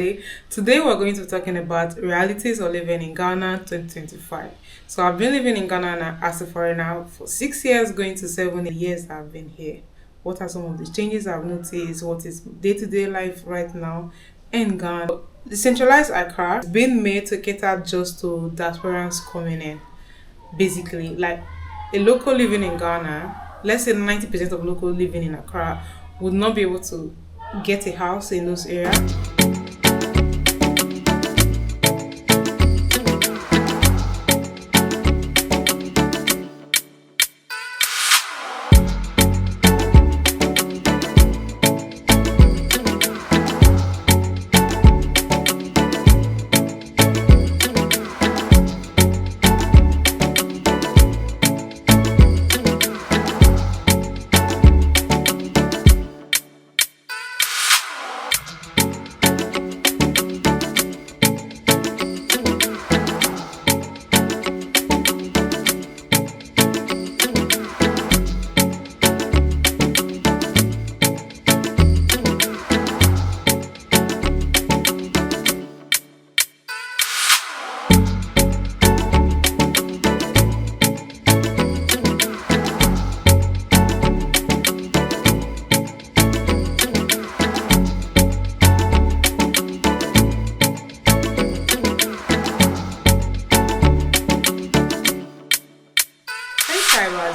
Today we're going to be talking about realities of living in Ghana 2025. So I've been living in Ghana as a foreigner for 6 years, going to 7 years I've been here. What are some of the changes I've noticed? What is day-to-day life right now in Ghana? The centralized Accra has been made to cater just to diasporans coming in. Basically, like a local living in Ghana, let's say 90% of local living in Accra would not be able to get a house in those areas.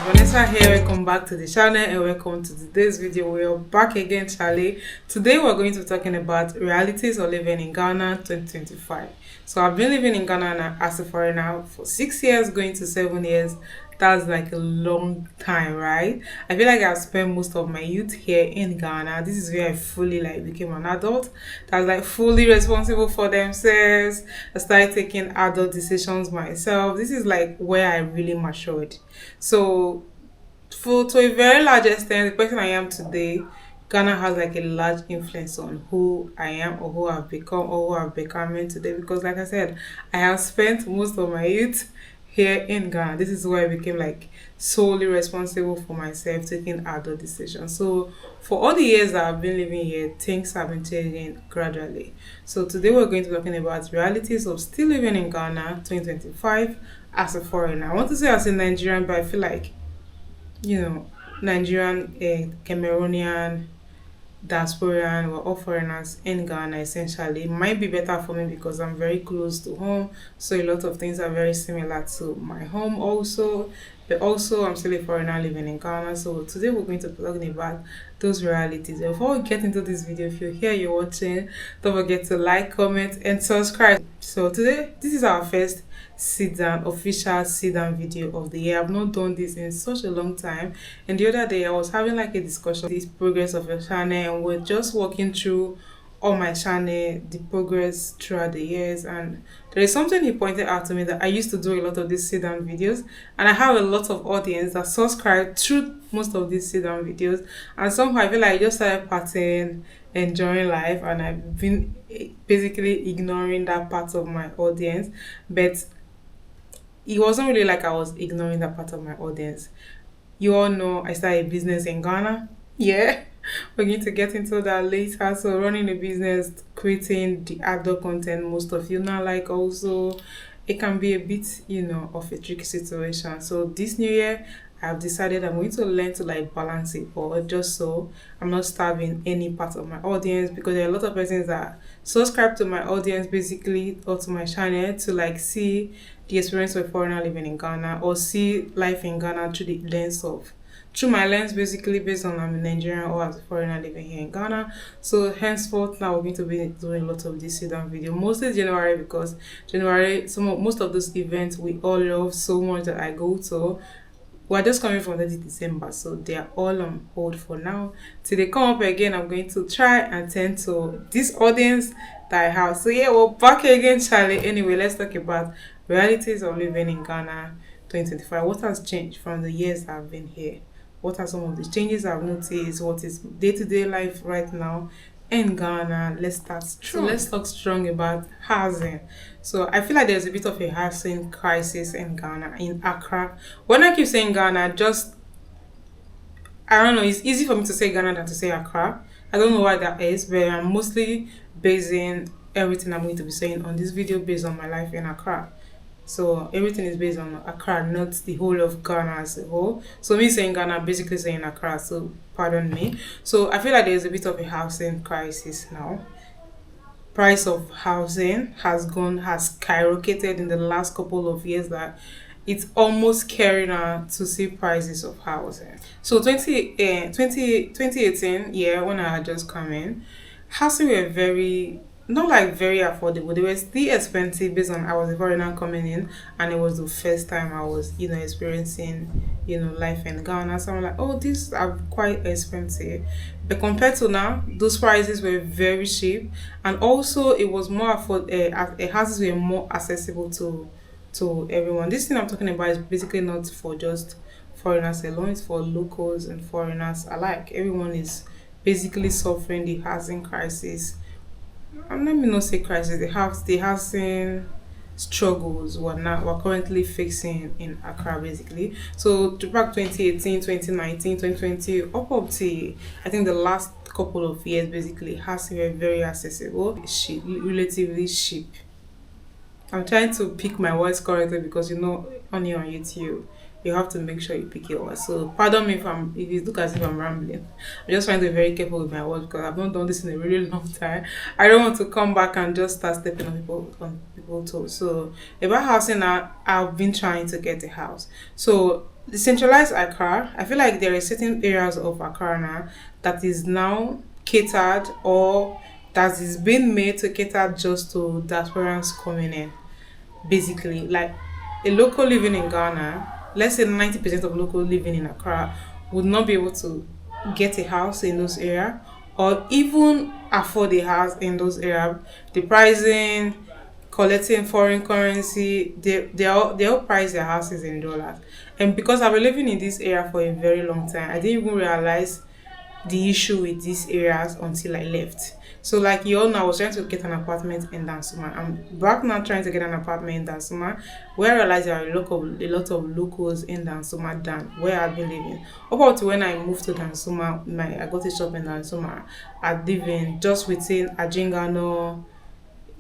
Vanessa here, welcome back to the channel and welcome to today's video. We're back again, Charlie. Today we're going to be talking about realities of living in Ghana 2025. So I've been living in Ghana as a foreigner for 6 years, going to 7 years. That's like a long time, right? I feel like I've spent most of my youth here in Ghana. This is where I fully became an adult that's fully responsible for themselves. I started taking adult decisions myself. This is where I really matured. So to a very large extent, the person I am today, Ghana has a large influence on who I am or who I've become or who I've becoming today, because like I said, I have spent most of my youth here in Ghana. This is where I became solely responsible for myself, taking adult decisions. So for all the years that I've been living here, things have been changing gradually. So today we're going to be talking about realities of still living in Ghana 2025 as a foreigner. I want to say as a Nigerian, but I feel Nigerian, Cameroonian, diasporan, we're all foreigners in Ghana essentially. It might be better for me because I'm very close to home, so a lot of things are very similar to my home also. But also I'm still a foreigner living in Ghana. So today we're going to be talking about those realities. Before we get into this video, if you're here, you're watching, don't forget to like, comment and subscribe. So today, this is our first official sit down video of the year. I've not done this in such a long time, and the other day I was having a discussion, this progress of your channel, and we're just walking through on my channel the progress throughout the years. And there is something he pointed out to me, that I used to do a lot of these sit down videos, and I have a lot of audience that subscribe through most of these sit down videos, and somehow I feel I just started partying, enjoying life, and I've been basically ignoring that part of my audience. But it wasn't really I was ignoring that part of my audience. You all know I started a business in Ghana. Yeah, we're going to get into that later. So running a business, creating the adult content, most of you now also, it can be a bit, of a tricky situation. So this new year, I've decided I'm going to learn to balance it all, just so I'm not starving any part of my audience, because there are a lot of persons that subscribe to my audience basically, or to my channel, to see the experience of a foreigner living in Ghana, or see life in Ghana through my lens, basically, based on I'm a Nigerian or as a foreigner living here in Ghana. So henceforth, now we're going to be doing a lot of this sit-down video, mostly January, because January, most of those events we all love so much that I go to, we're just coming from the December, so they are all on hold for now. Till they come up again, I'm going to try and tend to this audience that I have. So yeah, we're back again, Charlie. Anyway, let's talk about realities of living in Ghana 2025. What has changed from the years I've been here? What are some of the changes I've noticed? What is day-to-day life right now in Ghana? Let's start strong. So let's talk strong about housing. So I feel there's a bit of a housing crisis in Ghana, in Accra. When I keep saying Ghana, I don't know, it's easy for me to say Ghana than to say Accra. I don't know why that is, but I'm mostly basing everything I'm going to be saying on this video based on my life in Accra. So everything is based on Accra, not the whole of Ghana as a whole. So me saying Ghana, basically saying Accra. So pardon me. So I feel like there's a bit of a housing crisis now. Price of housing has skyrocketed in the last couple of years that it's almost scary now to see prices of housing. So 2018 yeah, when I had just come in, housing were very, not like very affordable. They were still expensive based on I was a foreigner coming in, and it was the first time I was, experiencing, life in Ghana. So I'm like, oh, these are quite expensive. But compared to now, those prices were very cheap, and also it was more houses were more accessible to everyone. This thing I'm talking about is basically not for just foreigners alone, it's for locals and foreigners alike. Everyone is basically suffering the housing crisis. And let me not say crisis, the housing struggles we're currently facing in Accra basically. So to back 2018, 2019, 2020, up to I think the last couple of years basically housing were very accessible, cheap, relatively cheap. I'm trying to pick my words correctly because only on YouTube you have to make sure you pick your words. So pardon me if it look as if I'm rambling. I'm just trying to be very careful with my words because I've not done this in a really long time. I don't want to come back and just start stepping on people's toes. So about housing now, I've been trying to get a house. So the centralized Accra, I feel like there are certain areas of Accra now that is now catered or that is being made to cater just to diasporans coming in. Basically, like a local living in Ghana, let's say 90% of local living in Accra would not be able to get a house in those areas or even afford a house in those areas. The pricing, collecting foreign currency, they all price their houses in dollars. And because I've been living in this area for a very long time, I didn't even realize the issue with these areas until I left. So like you all know, I was trying to get an apartment in Dansuma. I'm back now trying to get an apartment in Dansuma, where I realized there are a lot of locals in Dansuma than where I've been living. Up until when I moved to Dansuma, I got a shop in Dansuma. I live in just within Ajingano,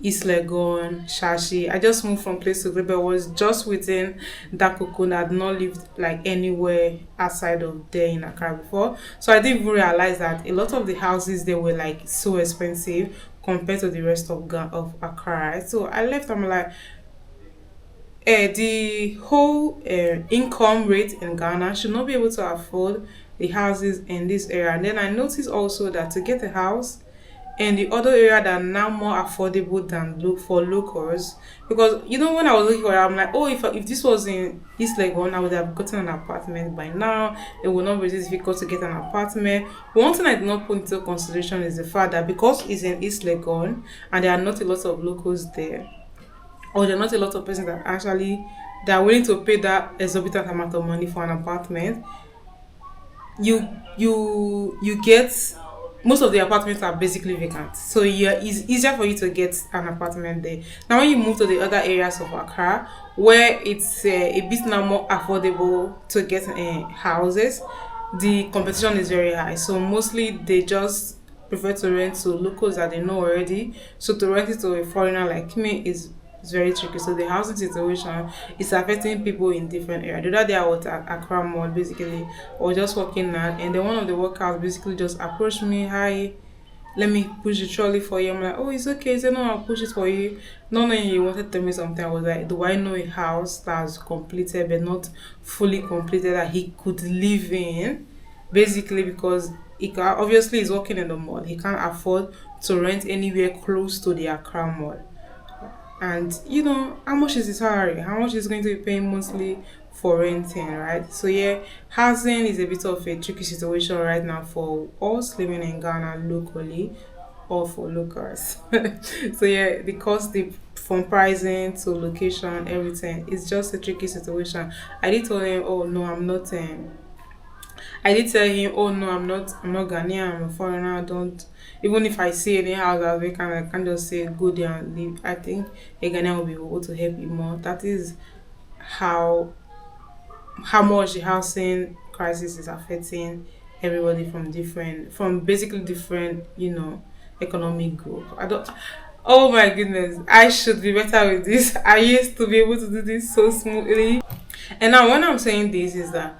East Legon, Shashi. I just moved from place to place, but was just within that cocoon. I had not lived like anywhere outside of there in Accra before. So I didn't even realize that a lot of the houses they were like so expensive compared to the rest of Accra. Right? So I left, I'm like, the whole income rate in Ghana should not be able to afford the houses in this area. And then I noticed also that to get a house and the other area that are now more affordable than look for locals, because when I was looking for it, I'm like, oh, if this was in East Legon, I would have gotten an apartment by now. It would not be difficult to get an apartment. One thing I did not put into consideration is the fact that because it's in East Legon and there are not a lot of locals there, or there are not a lot of persons that are willing to pay that exorbitant amount of money for an apartment, you get most of the apartments are basically vacant. So it's easier for you to get an apartment there. Now, when you move to the other areas of Accra, where it's a bit now more affordable to get houses, the competition is very high. So mostly they just prefer to rent to locals that they know already. So to rent it to a foreigner like me is very tricky. So the housing situation is affecting people in different areas. The other day I was at Accra Mall, basically. I was just walking out, and then one of the workers basically just approached me. Hi, let me push the trolley for you. I'm like, oh, it's okay. He said, no, I'll push it for you. No, he wanted to tell me something. I was like, do I know a house that's completed but not fully completed that he could live in? Basically, because obviously he's working in the mall. He can't afford to rent anywhere close to the Accra Mall. And how much is his salary, how much is going to be paying monthly for renting, right? So yeah, housing is a bit of a tricky situation right now for us living in Ghana locally or for locals. So yeah, because from pricing to location, everything, it's just a tricky situation. I did tell him, oh no, I'm not I did tell him, oh no, I'm not Ghanaian, I'm a foreigner. I don't, even if I see any house that I can just say go there and live. I think a Ghanaian will be able to help you more. That is how much the housing crisis is affecting everybody from basically different, economic group. Oh my goodness, I should be better with this. I used to be able to do this so smoothly. And now, when I'm saying this, is that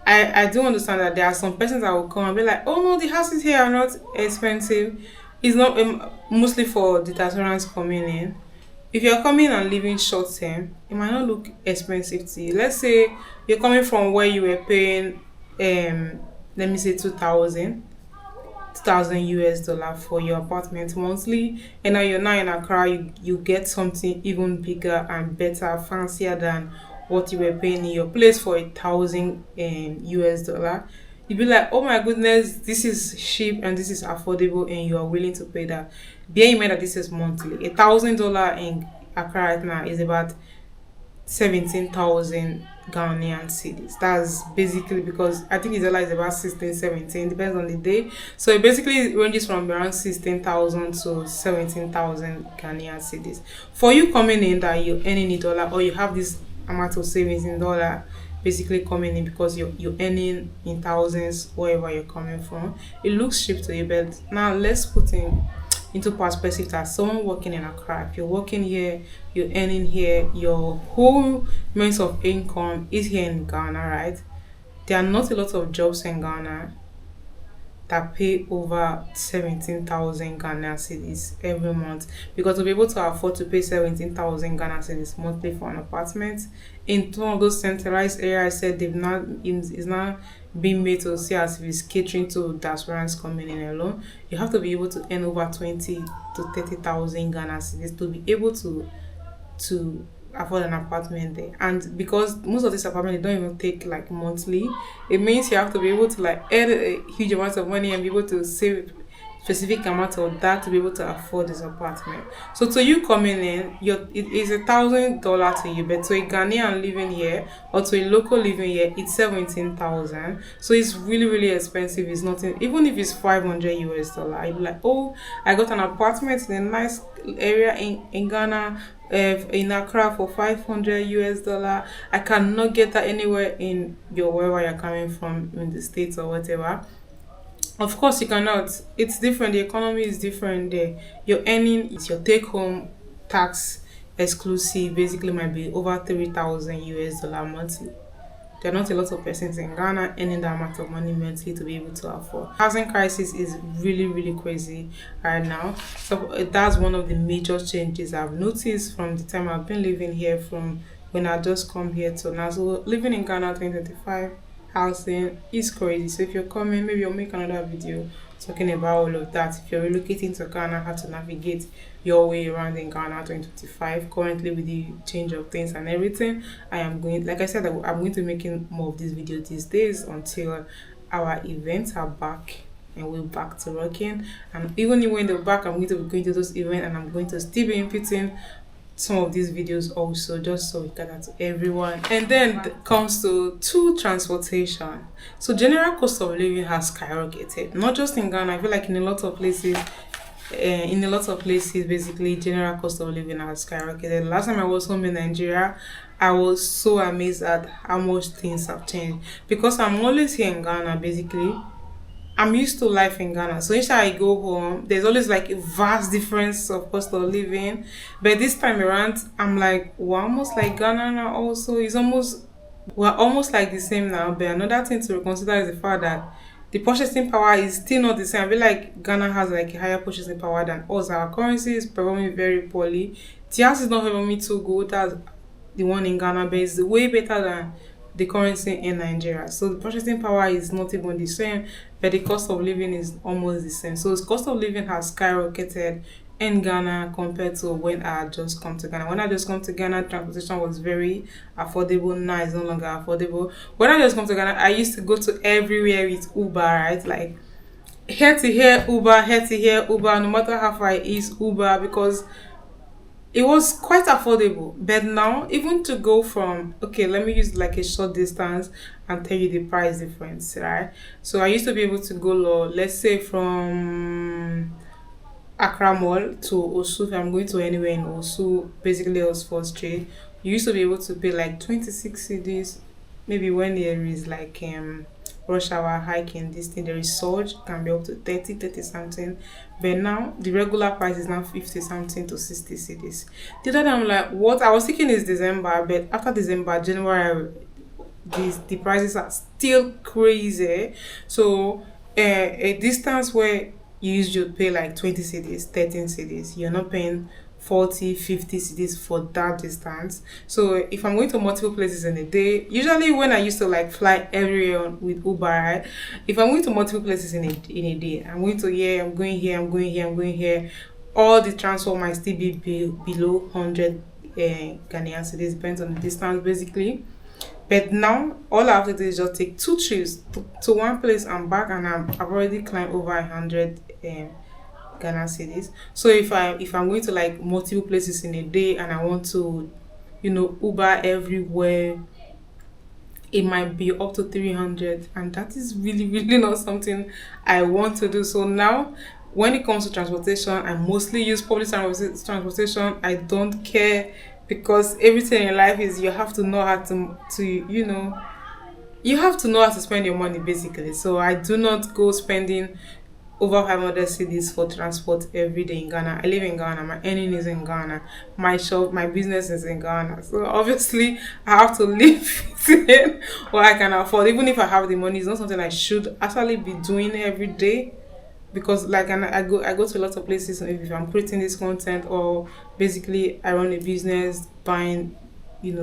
I do understand that there are some persons that will come and be like, oh no, the houses here are not expensive. It's not mostly for the diasporans coming in. If you're coming and living short term, it might not look expensive to you. Let's say you're coming from where you were paying, let me say 2,000 US dollar for your apartment monthly, and now you're now in Accra, you get something even bigger and better, fancier than what you were paying in your place for 1,000 US dollar. You'd be like, oh my goodness, this is cheap and this is affordable, and you are willing to pay that. Bear in mind that this is monthly. $1,000 in Accra right now is about 17,000 Ghanaian cedis. That's basically, because I think Izala is about 16, 17, depends on the day. So it basically ranges from around 16,000 to 17,000 Ghanaian cedis. For you coming in that you're earning in dollar, or you have this amount of savings in dollar basically coming in because you're earning in thousands wherever you're coming from, it looks cheap to you. But now let's put in into perspective that someone working in Accra, if you're working here, you're earning here, your whole means of income is here in Ghana, right? There are not a lot of jobs in Ghana that pay over 17,000 Ghana cedis every month, because to be able to afford to pay 17,000 Ghana cedis monthly for an apartment in some of those centralized areas, I said they've not is not being made to see as if it's catering to diasporans coming in alone. You have to be able to earn over 20 to 30,000 Ghana cedis to be able to afford an apartment there. And because most of these apartments they don't even take like monthly, it means you have to be able to like earn a huge amount of money and be able to save specific amount of that to be able to afford this apartment. So to you coming in, it is $1,000 to you, but to a Ghanaian living here or to a local living here, it's 17,000. So it's really really expensive. It's nothing. Even if it's 500 US dollar, I'd be like, oh, I got an apartment in a nice area in Ghana. In Accra for 500 US dollar. I cannot get that anywhere in your wherever you're coming from in the States or whatever. Of course you cannot. It's different. The economy is different there. Your earning, it's your take home tax exclusive, basically might be over 3,000 US dollar monthly. There are not a lot of persons in Ghana earning that amount of money monthly to be able to afford. Housing crisis is really, really crazy right now. So that's one of the major changes I've noticed from the time I've been living here, from when I just come here to now. So living in Ghana 2025, housing is crazy. So if you're coming, maybe I'll make another video talking about all of that. If you're relocating to Ghana, how to navigate your way around in Ghana 2025, currently with the change of things and everything, I am going, like I said, I'm going to be making more of these videos these days until our events are back and we're back to working. And even when they're back, I'm going to be going to those events and I'm going to still be inputting some of these videos also, just so we gather to everyone. And then comes to transportation. So general cost of living has skyrocketed, not just in Ghana. I feel like in a lot of places, basically general cost of living has skyrocketed. Last time I was home in Nigeria, I was so amazed at how much things have changed, because I'm always here in Ghana. Basically I'm used to life in Ghana. So each time I go home, there's always like a vast difference of cost of living. But this time around, I'm like, we're almost like Ghana now also. We're almost like the same now. But another thing to consider is the fact that the purchasing power is still not the same. I feel like Ghana has like a higher purchasing power than us. Our currency is performing very poorly. TIAS is not performing too good. That's the one in Ghana, but it's way better than the currency in Nigeria. So the purchasing power is not even the same, but the cost of living is almost the same. So the cost of living has skyrocketed in Ghana compared to when I had just come to Ghana. When I just come to Ghana, transportation was very affordable. Now it's no longer affordable. When I just come to Ghana, I used to go to everywhere with Uber, right? Like here to here Uber, here to here Uber, no matter how far it is Uber, because it was quite affordable. But now, even to go from, okay, let me use like a short distance and tell you the price difference, right? So I used to be able to go, let's say from Accra Mall to Osu. If I'm going to anywhere in Osu, basically Oxford Street, you used to be able to pay like 26 cedis, maybe when there is like rush hour hiking, this thing, there is surge, can be up to 30 something. But now the regular price is now 50 something to 60 cities. The other day I'm like, what? I was thinking is December, but after December, January, the prices are still crazy. So a distance where you used to pay like 20 cities, 13 cities, you're not paying 40, 50 cities for that distance. So if I'm going to multiple places in a day, usually when I used to like fly everywhere with Uber, right? If I'm going to multiple places in a day, I'm going to here, I'm going here, I'm going here, I'm going here, all the transport might still be below 100 Ghanaian cities, depends on the distance basically. But now all I have to do is just take two trips to one place and back, and I've already climbed over 100 Ghana cities. So if I'm going to like multiple places in a day and I want to, Uber everywhere, it might be up to 300, and that is really really not something I want to do. So now when it comes to transportation, I mostly use public transportation. I don't care, because everything in life is you have to know how to you have to know how to spend your money basically. So I do not go spending over 500 cities for transport every day in Ghana. I live in Ghana. My earning is in Ghana. My shop, my business is in Ghana. So obviously, I have to live within what I can afford. Even if I have the money, it's not something I should actually be doing every day, because like I go to a lot of places if I'm creating this content, or basically I run a business buying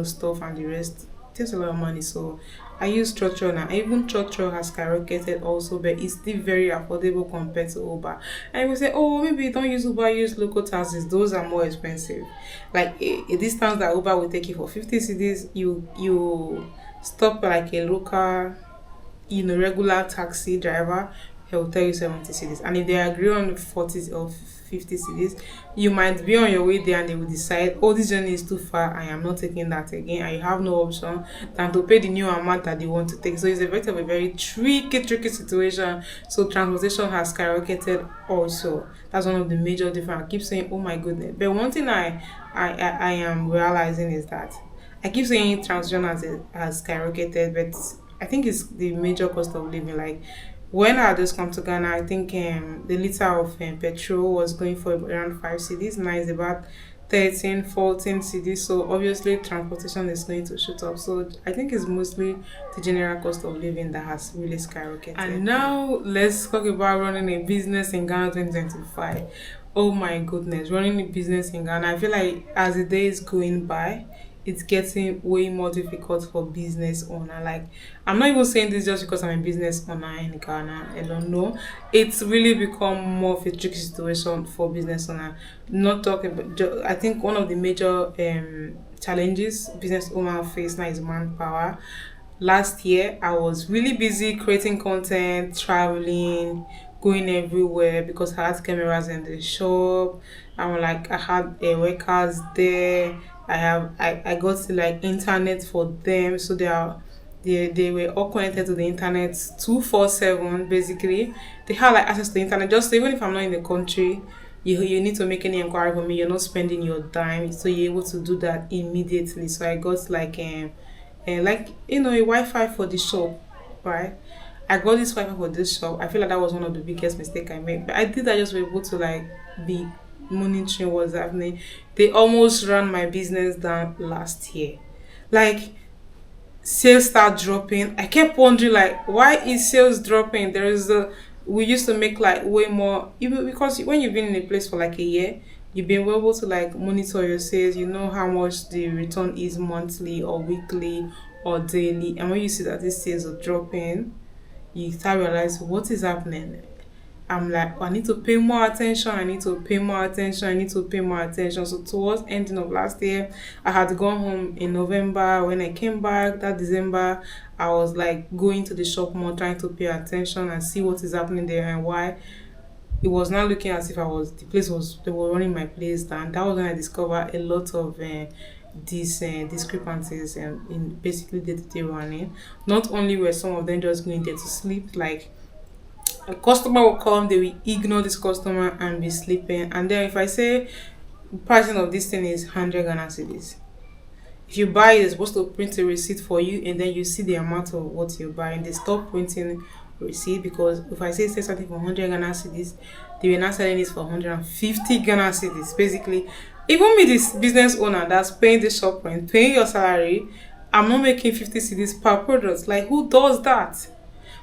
stuff and the rest. It takes a lot of money, so I use structure now. Even structure has skyrocketed also, but it's still very affordable compared to Uber. And we say, oh, maybe don't use Uber, use local taxis. Those are more expensive. Like a distance that Uber will take you for 50 cities, you stop like a local regular taxi driver, he'll tell you 70 cities. And if they agree on 40 or 50 cities, you might be on your way there and they will decide, oh, this journey is too far, I am not taking that again. And you have no option than to pay the new amount that they want to take. So it's a bit of a very tricky situation. So transportation has skyrocketed also. That's one of the major difference. I keep saying, oh my goodness. But one thing I am realizing is that I keep saying transportation has skyrocketed, but I think it's the major cost of living. Like when I just come to Ghana, I think the liter of petrol was going for around 5 cities. Now it's about 13, 14 cities. So obviously transportation is going to shoot up. So I think it's mostly the general cost of living that has really skyrocketed. And now let's talk about running a business in Ghana 2025. Oh my goodness, running a business in Ghana. I feel like as the days going by, it's getting way more difficult for business owner. Like, I'm not even saying this just because I'm a business owner in Ghana. I don't know. It's really become more of a tricky situation for business owner. Not talking about. I think one of the major challenges business owner face now is manpower. Last year, I was really busy creating content, traveling, going everywhere because I had cameras in the shop. I had workers there. I got to like internet for them, so they were all connected to the internet 247 basically. They had like access to the internet, just so even if I'm not in the country, you need to make any inquiry for me, you're not spending your dime, so you're able to do that immediately. So I got like a Wi-Fi for the shop, right? I got this Wi-Fi for this shop. I feel like that was one of the biggest mistake I made, but I did that just to be able to like be monitoring what's happening. They almost ran my business down last year. Like, sales start dropping. I kept wondering like, why is sales dropping? We used to make like way more, even because when you've been in a place for like a year, you've been able to like monitor your sales. You know how much the return is monthly or weekly or daily. And when you see that these sales are dropping, you start realizing what is happening. I'm like, oh, I need to pay more attention. I need to pay more attention. I need to pay more attention. So towards ending of last year, I had gone home in November. When I came back that December, I was like going to the shop more, trying to pay attention and see what is happening there and why. It was not looking as if they were running my place down. That was when I discovered a lot of these discrepancies in basically day-to-day running. Not only were some of them just going there to sleep, like a customer will come, they will ignore this customer and be sleeping. And then if I say pricing of this thing is 100 Ghana cedis, If you buy, they're supposed to print a receipt for you, and then you see the amount of what you're buying. They stop printing receipt because if I say something for 100 Ghana cedis, they were not selling it for 150 Ghana cedis. Basically, even me, this business owner that's paying the shop rent, paying your salary, I'm not making 50 cedis per product. Like, who does that?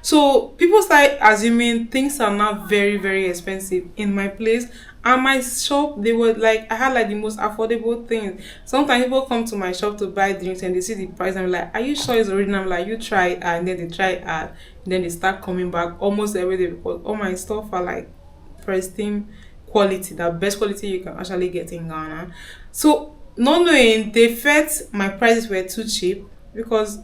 So people start assuming things are not very, very expensive in my place. And my shop, they were like, I had like the most affordable things. Sometimes people come to my shop to buy drinks and they see the price and I'm like, are you sure it's original? I'm like, you try it, and then they try it and then they start coming back almost every day because all my stuff are like pristine quality, the best quality you can actually get in Ghana. So not knowing, they felt my prices were too cheap because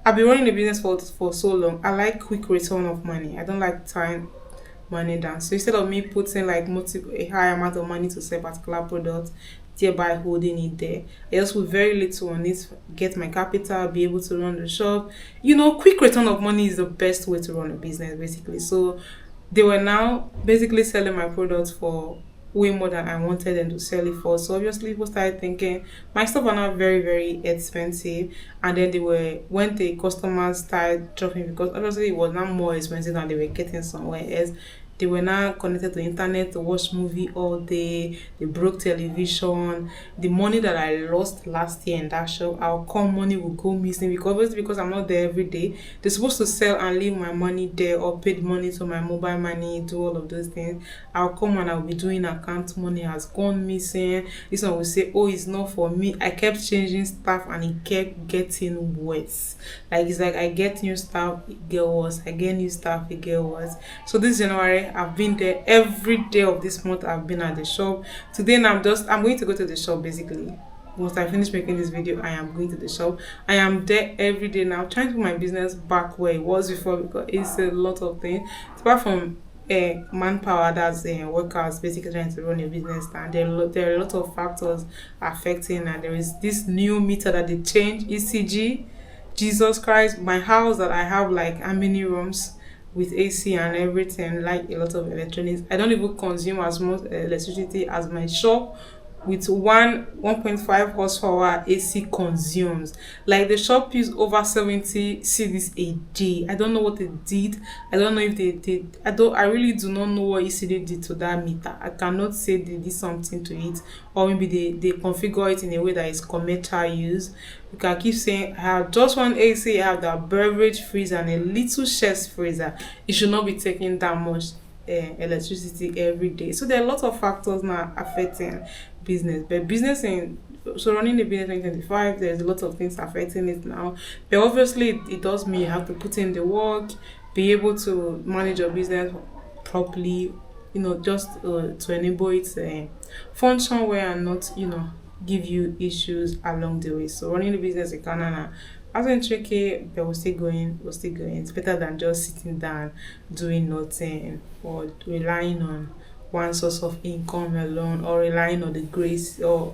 I've been running the business for so long. I like quick return of money. I don't like time money down. So instead of me putting like a high amount of money to sell particular product, thereby holding it there, I just put very little on it, get my capital, be able to run the shop. Quick return of money is the best way to run a business, basically. So they were now basically selling my products for way more than I wanted them to sell it for. So obviously people started thinking my stuff are not very, very expensive. And then when the customers started dropping, because obviously it was not more expensive than they were getting somewhere else. They were now connected to the internet to watch movie all day. They broke television. The money that I lost last year in that shop, our core money will go missing because I'm not there every day. They're supposed to sell and leave my money there or pay the money to my mobile money, do all of those things. I'll come and I'll be doing account money has gone missing. This one will say, oh, it's not for me. I kept changing stuff and it kept getting worse. Like it's like I get new stuff, it get worse. I get new stuff, it get worse. So this January, I've been there every day of this month. I've been at the shop. Today now I'm going to go to the shop basically. Once I finish making this video, I am going to the shop. I am there every day now, trying to put my business back where it was before because it's a lot of things. Apart from manpower, that's workers basically trying to run a business, and there are a lot of factors affecting. And there is this new meter that they changed, ECG. Jesus Christ, my house that I have like how many rooms with AC and everything, like a lot of electronics. I don't even consume as much electricity as my shop with 1.5 horsepower AC consumes. Like the shop use over 70 cedis a day. I don't know what they did. I don't know if they did. I really do not know what ECD did to that meter. I cannot say they did something to it, or maybe they configure it in a way that is commercial use. You can keep saying I have just one AC, I have the beverage freezer and a little chest freezer. It should not be taking that much electricity every day. So there are a lot of factors now affecting business. But running the business in 2025, there's a lot of things affecting it now. But obviously it does mean you have to put in the work, be able to manage your business properly, just to enable it function well and not, give you issues along the way. So running the business in Ghana hasn't tricky, but we're still going. It's better than just sitting down doing nothing or relying on one source of income alone, or relying on the grace. Or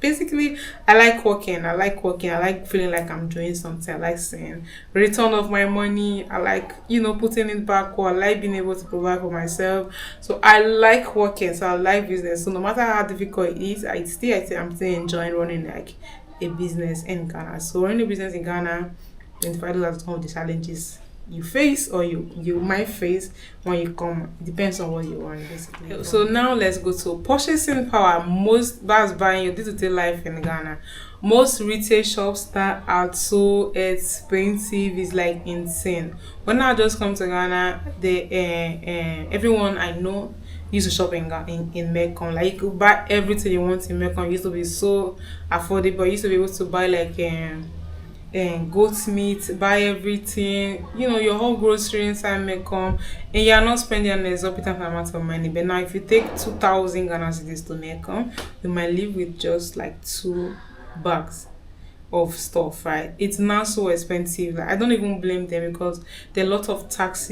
basically, I like working. I like feeling like I'm doing something. I like seeing return of my money. I like putting it back, or I like being able to provide for myself. So I like working. So I like business. So no matter how difficult it is, I'm still enjoying running like a business in Ghana. So running a business in Ghana, 25 dollars some of the challenges you face, or you might face when you come. It depends on what you want, basically. So now let's go to purchasing power. That's buying your day-to-day life in Ghana. Most retail shops start out so expensive, it's like insane. When I just come to Ghana, everyone I know used to shop in Mekong. Like you could buy everything you want in Mekong. It used to be so affordable. You used to be able to buy like goat meat, buy everything, your whole grocery inside Mekong, and you're not spending an exorbitant amount of money. But now if you take 2,000 Ghana cedis to Mekong, you might live with just like 2 bags of stuff, right? It's not so expensive. Like, I don't even blame them because there are a lot of taxes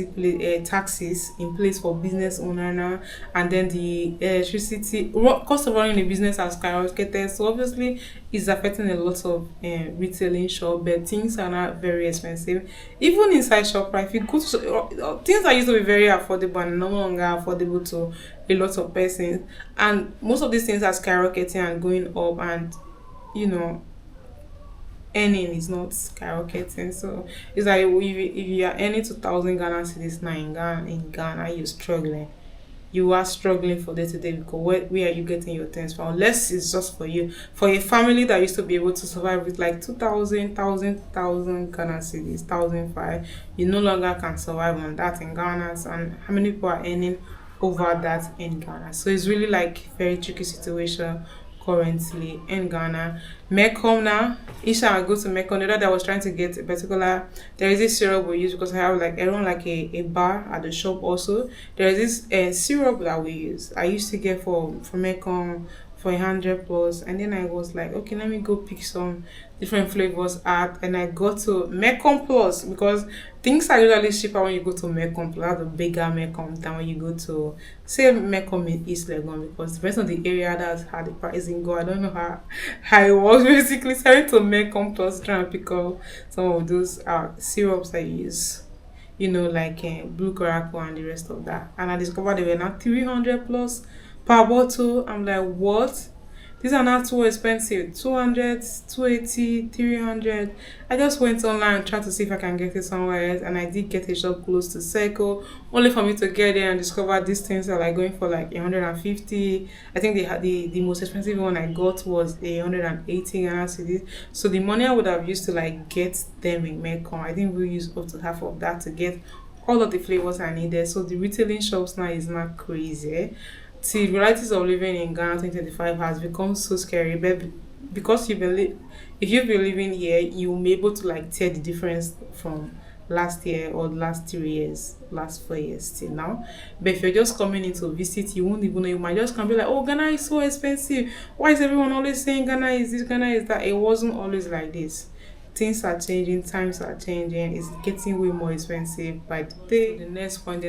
in place for business owner now, and then the electricity cost of running a business has skyrocketed. So obviously it's affecting a lot of retailing shop, but things are not very expensive. Even inside shop, right? If you go to things that used to be very affordable and no longer affordable to a lot of persons, and most of these things are skyrocketing and going up, and earning is not skyrocketing. So it's like if you are earning 2,000 Ghana cedis now in Ghana, you're struggling. You are struggling for day to day because where are you getting your things from? Unless it's just for you. For a family that used to be able to survive with like 2,000 Ghana cedis, 1,005, you no longer can survive on that in Ghana. And how many people are earning over that in Ghana? So it's really like very tricky situation currently in Ghana. Mecom now, each time I go to Mecom, the other day I was trying to get a particular, there is this syrup we use because I run like a bar at the shop also. There is this syrup that we use. I used to get for Mecom for 100 plus, and then I was like, okay, let me go pick some different flavors at, and I got to Mecom Plus because things are usually cheaper when you go to Mecom Plus, the bigger Mecom, than when you go to say Mecom in East Legon, because depends on the area that's how the pricing go. I don't know how it was basically selling to Mecom Plus trying to pick up some of those syrups I use. Like Blue Coracle and the rest of that. And I discovered they were now 300 plus per bottle. I'm like, what? These are not too expensive. 200, 280, 300. I just went online and tried to see if I can get it somewhere else, and I did get a shop close to Circle, only for me to get there and discover these things are like going for like 150. I think they had the most expensive one I got was 180 Ghana cedis. So the money I would have used to like get them in Mekong, I think we use up to half of that to get all of the flavors I needed. So the retailing shops now is not crazy. See, realities of living in Ghana 2025 has become so scary, but because if you've been living here, you'll be able to like tell the difference from last year or last 3 years, last 4 years till now. But if you're just coming in to visit, you won't even know. You might just come be like, oh, Ghana is so expensive. Why is everyone always saying Ghana is this, Ghana is that? It wasn't always like this. Things are changing, times are changing, it's getting way more expensive by the day. The next point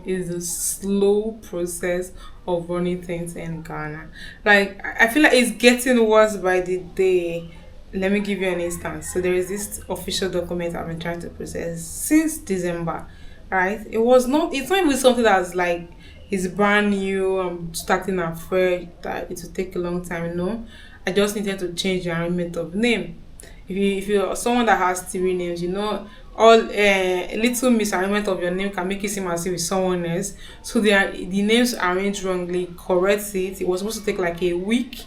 is the slow process of running things in Ghana. Like I feel like it's getting worse by the day. Let me give you an instance. So there is this official document I've been trying to process since December, right? It's not even something that's like it's brand new, I'm starting afresh, that it will take a long time. No. I just needed to change the arrangement of name. If you're someone that has three names, all a little misarrangement of your name can make it seem as if it's someone else. So the names arranged wrongly. Correct it. It was supposed to take like a week.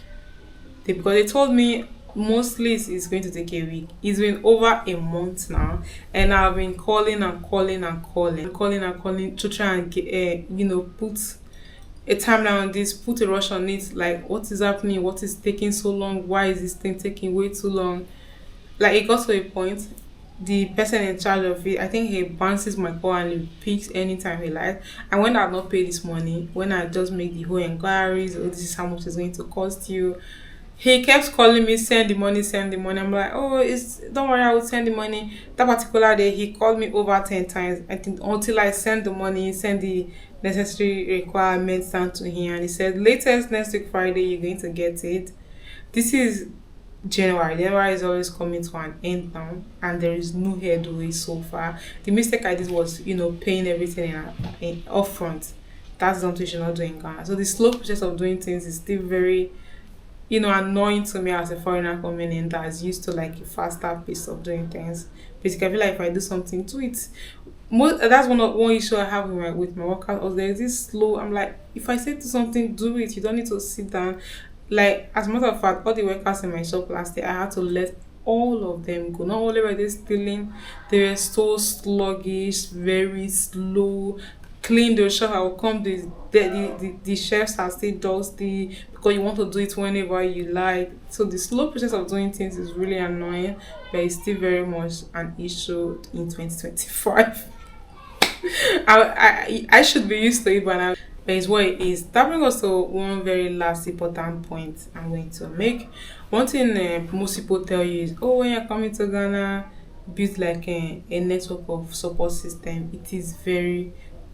Because they told me mostly it's going to take a week. It's been over a month now, and I've been calling and calling to try and get, put a timeline on this, put a rush on it. Like, what is happening? What is taking so long? Why is this thing taking way too long? Like, it got to a point, the person in charge of it, I think he bounces my call and he picks anytime he likes. And when I've not paid this money, when I just make the whole inquiries, oh, this is how much it's going to cost you, he kept calling me, send the money, send the money. I'm like, oh, don't worry, I will send the money. That particular day, he called me over 10 times, I think, until I send the money, send the necessary requirements down to him. And he said, latest next week, Friday, you're going to get it. This is January. January is always coming to an end now, and there is no headway so far. The mistake I did was, paying everything in upfront. That's something you should not do in Ghana. So the slow process of doing things is still very, annoying to me as a foreigner coming in that is used to like a faster pace of doing things. Basically, I feel like if I do something to it, that's one issue I have with my workers. Or there's this slow. I'm like, if I say to something, do it. You don't need to sit down. Like, as a matter of fact, all the workers in my shop last year, I had to let all of them go. Not only were they stealing, they were so sluggish, very slow. Clean the shop, I will come, the shelves are still dusty because you want to do it whenever you like. So the slow process of doing things is really annoying, but it's still very much an issue in 2025. I should be used to it by now. But it's what it is. That brings us to one very last important point I'm going to make. One thing most people tell you is, oh, when you're coming to Ghana, build like a network of support system. It is very,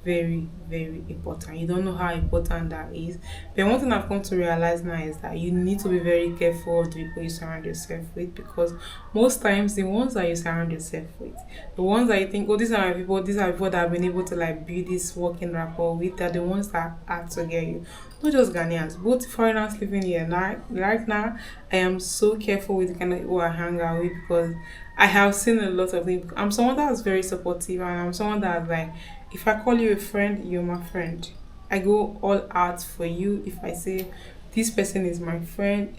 very, very important. You don't know how important that is. But one thing I've come to realize now is that you need to be very careful of the people you surround yourself with, because most times the ones that you surround yourself with, the ones that you think, oh, these are people that have been able to like build this working rapport with, are the ones that are to get you. Not just Ghanaians, both foreigners living here. Now, right now, I am so careful with the kind of people I hang out with, because I have seen a lot of things. I'm someone that's very supportive, and I'm someone that's like, if I call you a friend, you're my friend. I go all out for you. If I say this person is my friend,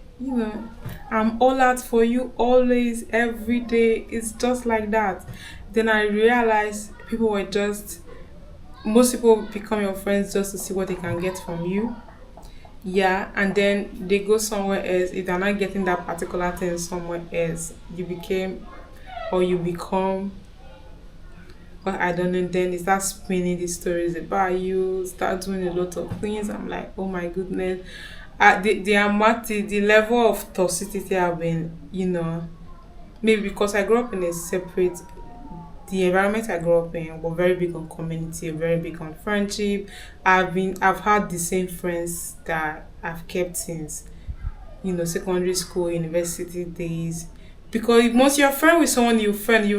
I'm all out for you always, every day. It's just like that. Then I realized most people become your friends just to see what they can get from you. Yeah, and then they go somewhere else. If they're not getting that particular thing somewhere else, you become, well, I don't know. Then they start spinning these stories about you, start doing a lot of things. I'm like, oh my goodness. The amount, the level of toxicity I've been, maybe because I grew up in a separate, the environment I grew up in was very big on community, very big on friendship. I've had the same friends that I've kept since, secondary school, university days. Because once you're friend with someone, you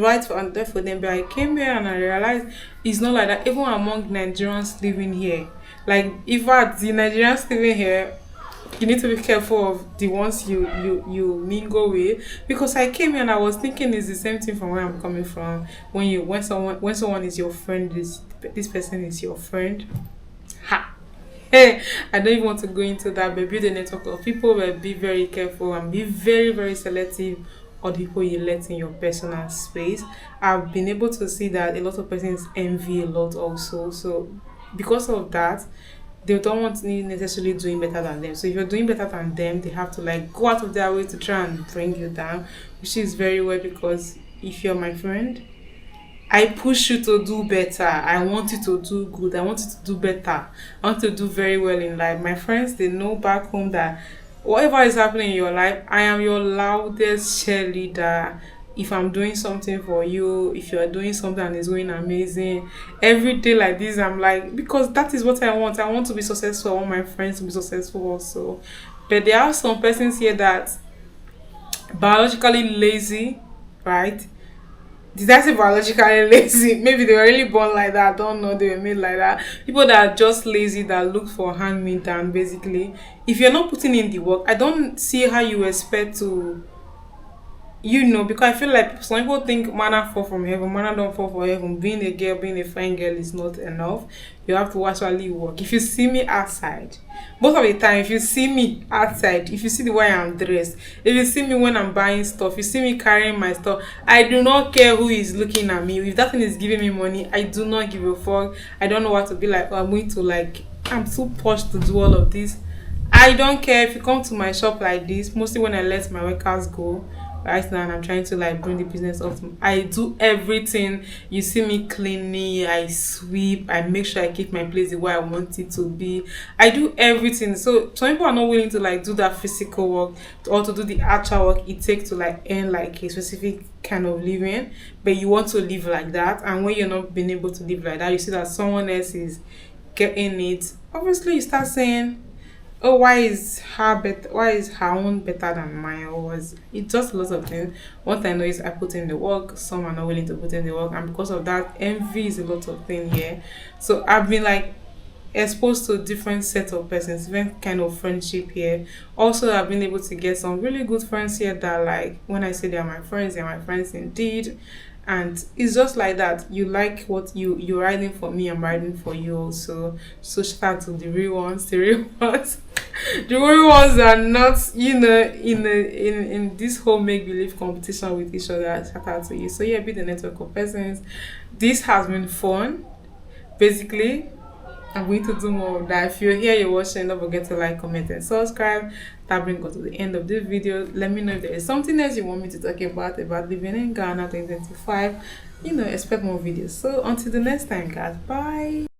write for and there for them. But I came here and I realized it's not like that. Even among Nigerians living here, like if the Nigerians living here, you need to be careful of the ones you mingle with, because I came here and I was thinking it's the same thing from where I'm coming from. When someone is your friend, this person is your friend. Ha. Hey, I don't even want to go into that, but build a network of people, but be very careful and be very, very selective on the people you let in your personal space. I've been able to see that a lot of persons envy a lot also. So because of that, they don't want you necessarily doing better than them. So if you're doing better than them, they have to like go out of their way to try and bring you down, which is very well, because if you're my friend, I push you to do better. I want you to do good. I want you to do better. I want you to do very well in life. My friends, they know back home that whatever is happening in your life, I am your loudest cheerleader. If I'm doing something for you, if you're doing something and it's going amazing, every day like this, I'm like, because that is what I want. I want to be successful. I want my friends to be successful also. But there are some persons here that biologically lazy, right? Did I say biologically lazy? Maybe they were really born like that. I don't know. They were made like that. People that are just lazy, that look for hand me down, basically. If you're not putting in the work, I don't see how you expect to, because I feel like some people think manna fall from heaven, manna don't fall from heaven. Being a girl, being a fine girl is not enough. You have to actually work. If you see me outside, most of the time, if you see me outside, if you see the way I'm dressed, if you see me when I'm buying stuff, you see me carrying my stuff, I do not care who is looking at me. If that thing is giving me money, I do not give a fuck. I don't know what to be like. I'm going to I'm too posh to do all of this. I don't care if you come to my shop like this, mostly when I let my workers go. Right now, and I'm trying to bring the business up. I do everything. You see me cleaning, I sweep, I make sure I keep my place the way I want it to be. I do everything. So some people are not willing to do that physical work or to do the actual work it takes to earn a specific kind of living. But you want to live like that, and when you're not being able to live like that, you see that someone else is getting it. Obviously, you start saying, oh, why is her own better than mine? Or was it just lots of things? What I know is I put in the work, some are not willing to put in the work, and because of that, envy is a lot of thing here. So I've been exposed to a different set of persons, different kind of friendship here. Also, I've been able to get some really good friends here that when I say they're my friends indeed. And it's just like that. You like what you're riding for me, I'm riding for you also. So shout out to the real ones. The real ones the real ones are not in this whole make-believe competition with each other. Shout out to you. So yeah, be the network of persons. This has been fun. Basically, I'm going to do more of that. If you're here, you're watching, don't forget to like, comment, and subscribe. That brings us to the end of this video. Let me know if there is something else you want me to talk about living in Ghana 2025. Expect more videos. So until the next time, guys. Bye.